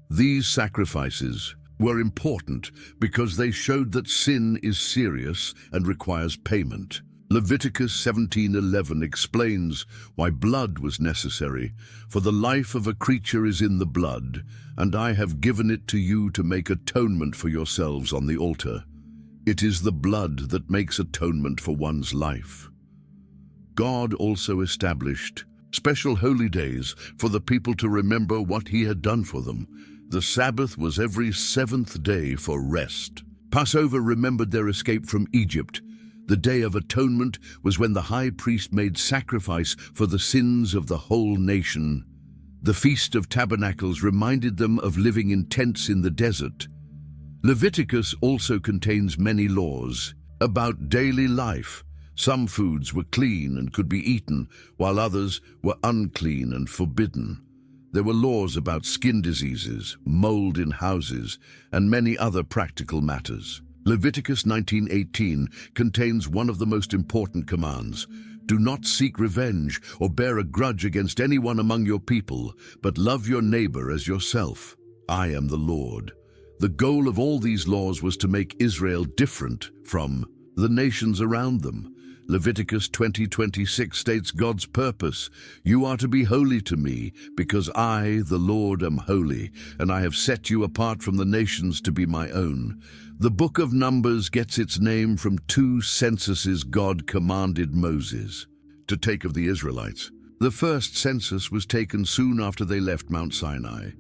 These sacrifices were important because they showed that sin is serious and requires payment. Leviticus 17:11 explains why blood was necessary. For the life of a creature is in the blood, and I have given it to you to make atonement for yourselves on the altar. It is the blood that makes atonement for one's life. God also established special holy days for the people to remember what he had done for them. The Sabbath was every seventh day for rest. Passover remembered their escape from Egypt. The Day of Atonement was when the high priest made sacrifice for the sins of the whole nation. The Feast of Tabernacles reminded them of living in tents in the desert. Leviticus also contains many laws about daily life. Some foods were clean and could be eaten, while others were unclean and forbidden. There were laws about skin diseases, mold in houses, and many other practical matters. Leviticus 19:18 contains one of the most important commands. Do not seek revenge or bear a grudge against anyone among your people, but love your neighbor as yourself. I am the Lord. The goal of all these laws was to make Israel different from the nations around them. Leviticus 20:26 states God's purpose. You are to be holy to me, because I, the Lord, am holy, and I have set you apart from the nations to be my own. The book of Numbers gets its name from two censuses God commanded Moses to take of the Israelites. The first census was taken soon after they left Mount Sinai.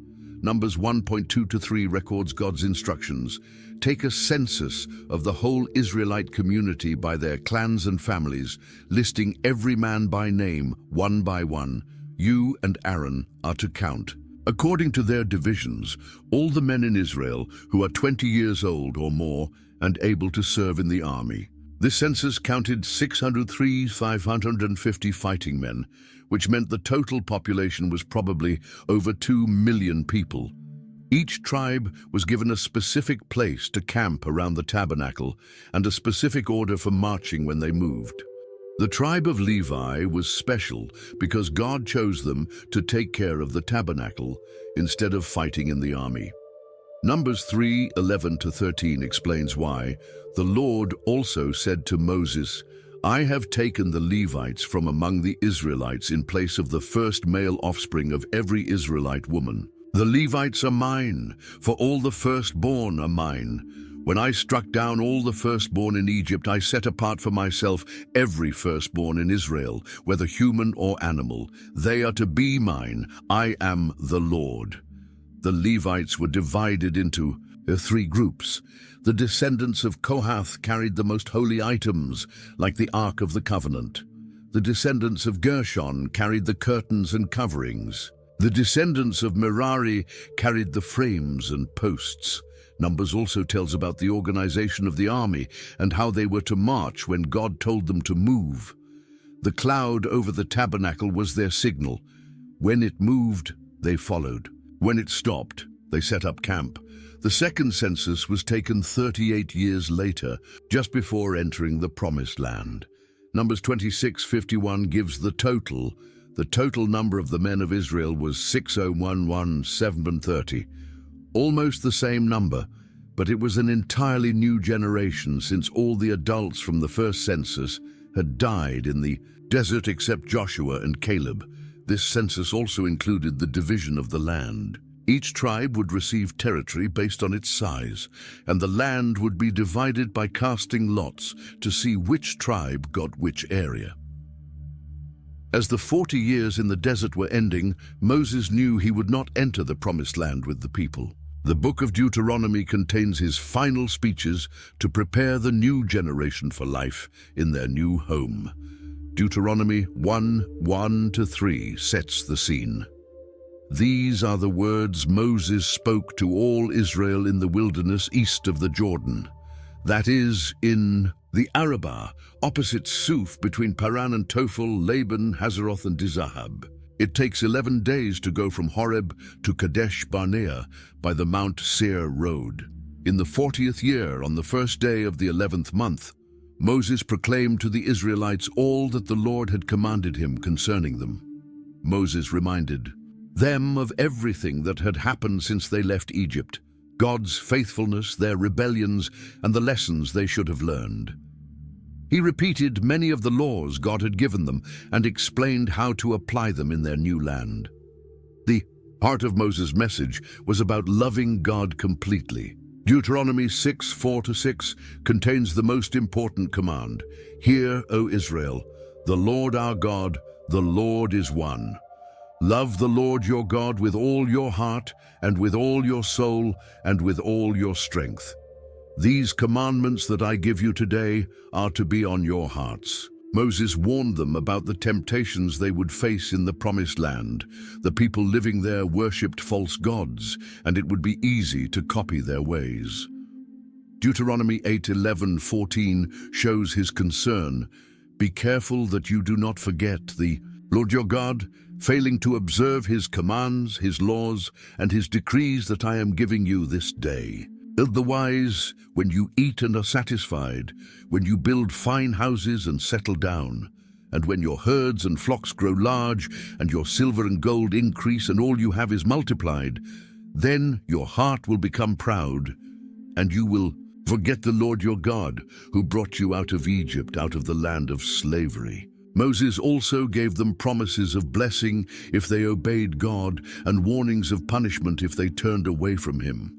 Numbers 1.2-3 records God's instructions. Take a census of the whole Israelite community by their clans and families, listing every man by name, one by one. You and Aaron are to count. According to their divisions, all the men in Israel who are 20 years old or more and able to serve in the army. This census counted 603,550 fighting men, which meant the total population was probably over 2 million people. Each tribe was given a specific place to camp around the tabernacle and a specific order for marching when they moved. The tribe of Levi was special because God chose them to take care of the tabernacle instead of fighting in the army. Numbers 3:11-13 explains why. The Lord also said to Moses, I have taken the Levites from among the Israelites in place of the first male offspring of every Israelite woman. The Levites are mine, for all the firstborn are mine. When I struck down all the firstborn in Egypt, I set apart for myself every firstborn in Israel, whether human or animal. They are to be mine. I am the Lord. The Levites were divided into 3 groups. The descendants of Kohath carried the most holy items, like the Ark of the Covenant. The descendants of Gershon carried the curtains and coverings. The descendants of Merari carried the frames and posts. Numbers also tells about the organization of the army and how they were to march when God told them to move. The cloud over the tabernacle was their signal. When it moved, they followed. When it stopped, they set up camp. The second census was taken 38 years later, just before entering the Promised Land. Numbers 26:51 gives the total. The total number of the men of Israel was 601,730. Almost the same number, but it was an entirely new generation since all the adults from the first census had died in the desert except Joshua and Caleb. This census also included the division of the land. Each tribe would receive territory based on its size, and the land would be divided by casting lots to see which tribe got which area. As the 40 years in the desert were ending, Moses knew he would not enter the Promised Land with the people. The book of Deuteronomy contains his final speeches to prepare the new generation for life in their new home. Deuteronomy 1:1-3 sets the scene. These are the words Moses spoke to all Israel in the wilderness east of the Jordan, that is, in the Arabah, opposite Suf, between Paran and Tophel, Laban, Hazeroth, and Dizahab. It takes 11 days to go from Horeb to Kadesh Barnea by the Mount Seir road. In the 40th year, on the first day of the 11th month, Moses proclaimed to the Israelites all that the Lord had commanded him concerning them. Moses reminded them of everything that had happened since they left Egypt, God's faithfulness, their rebellions, and the lessons they should have learned. He repeated many of the laws God had given them and explained how to apply them in their new land. The heart of Moses' message was about loving God completely. Deuteronomy 6:4-6 contains the most important command. Hear, O Israel, the Lord our God, the Lord is one. Love the Lord your God with all your heart and with all your soul and with all your strength. These commandments that I give you today are to be on your hearts. Moses warned them about the temptations they would face in the Promised Land. The people living there worshipped false gods, and it would be easy to copy their ways. Deuteronomy 8:11-14 shows his concern. Be careful that you do not forget the Lord your God, failing to observe his commands, his laws, and his decrees that I am giving you this day. Otherwise, when you eat and are satisfied, when you build fine houses and settle down, and when your herds and flocks grow large, and your silver and gold increase, and all you have is multiplied, then your heart will become proud, and you will forget the Lord your God, who brought you out of Egypt, out of the land of slavery. Moses also gave them promises of blessing if they obeyed God, and warnings of punishment if they turned away from him.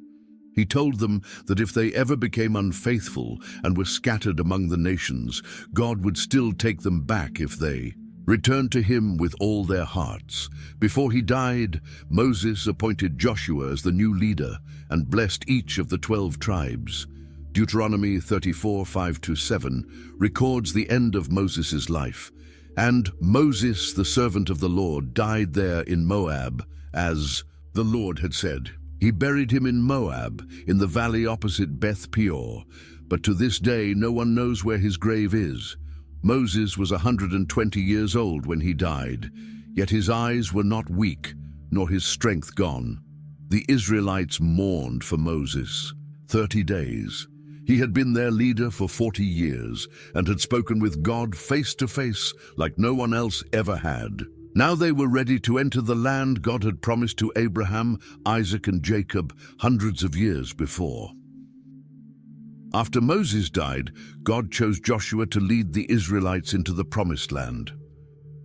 He told them that if they ever became unfaithful and were scattered among the nations, God would still take them back if they returned to him with all their hearts. Before he died, Moses appointed Joshua as the new leader and blessed each of the 12 tribes. Deuteronomy 34:5-7 records the end of Moses' life. And Moses, the servant of the Lord, died there in Moab, as the Lord had said. He buried him in Moab, in the valley opposite Beth Peor, but to this day no one knows where his grave is. Moses was 120 years old when he died, yet his eyes were not weak, nor his strength gone. The Israelites mourned for Moses 30 days. He had been their leader for 40 years and had spoken with God face to face like no one else ever had. Now they were ready to enter the land God had promised to Abraham, Isaac, and Jacob hundreds of years before. After Moses died, God chose Joshua to lead the Israelites into the Promised Land.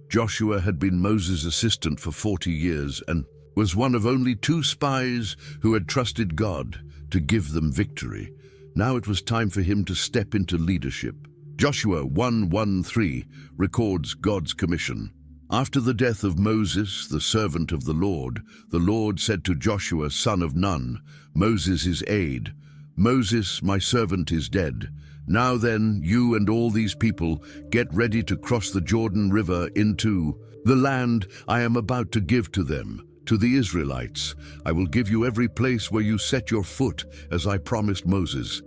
Joshua had been Moses' assistant for 40 years and was one of only 2 spies who had trusted God to give them victory. Now it was time for him to step into leadership. Joshua 1:1-3 records God's commission. After the death of Moses, the servant of the Lord said to Joshua, son of Nun, Moses' aide, Moses, my servant, is dead. Now then, you and all these people, get ready to cross the Jordan River into the land I am about to give to them, to the Israelites. I will give you every place where you set your foot, as I promised Moses.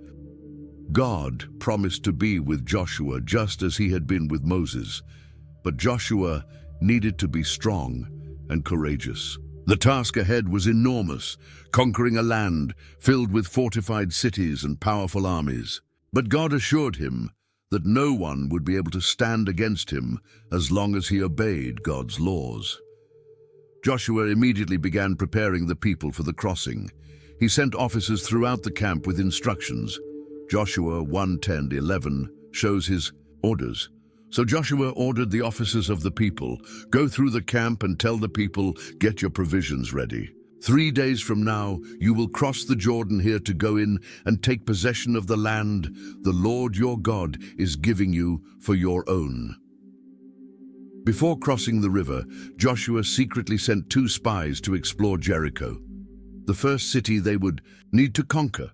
God promised to be with Joshua just as he had been with Moses, but Joshua needed to be strong and courageous. The task ahead was enormous, conquering a land filled with fortified cities and powerful armies. But God assured him that no one would be able to stand against him as long as he obeyed God's laws. Joshua immediately began preparing the people for the crossing. He sent officers throughout the camp with instructions. Joshua 1:10-11 shows his orders. So Joshua ordered the officers of the people, go through the camp and tell the people, get your provisions ready. 3 days from now, you will cross the Jordan here to go in and take possession of the land the Lord your God is giving you for your own. Before crossing the river, Joshua secretly sent 2 spies to explore Jericho, the first city they would need to conquer.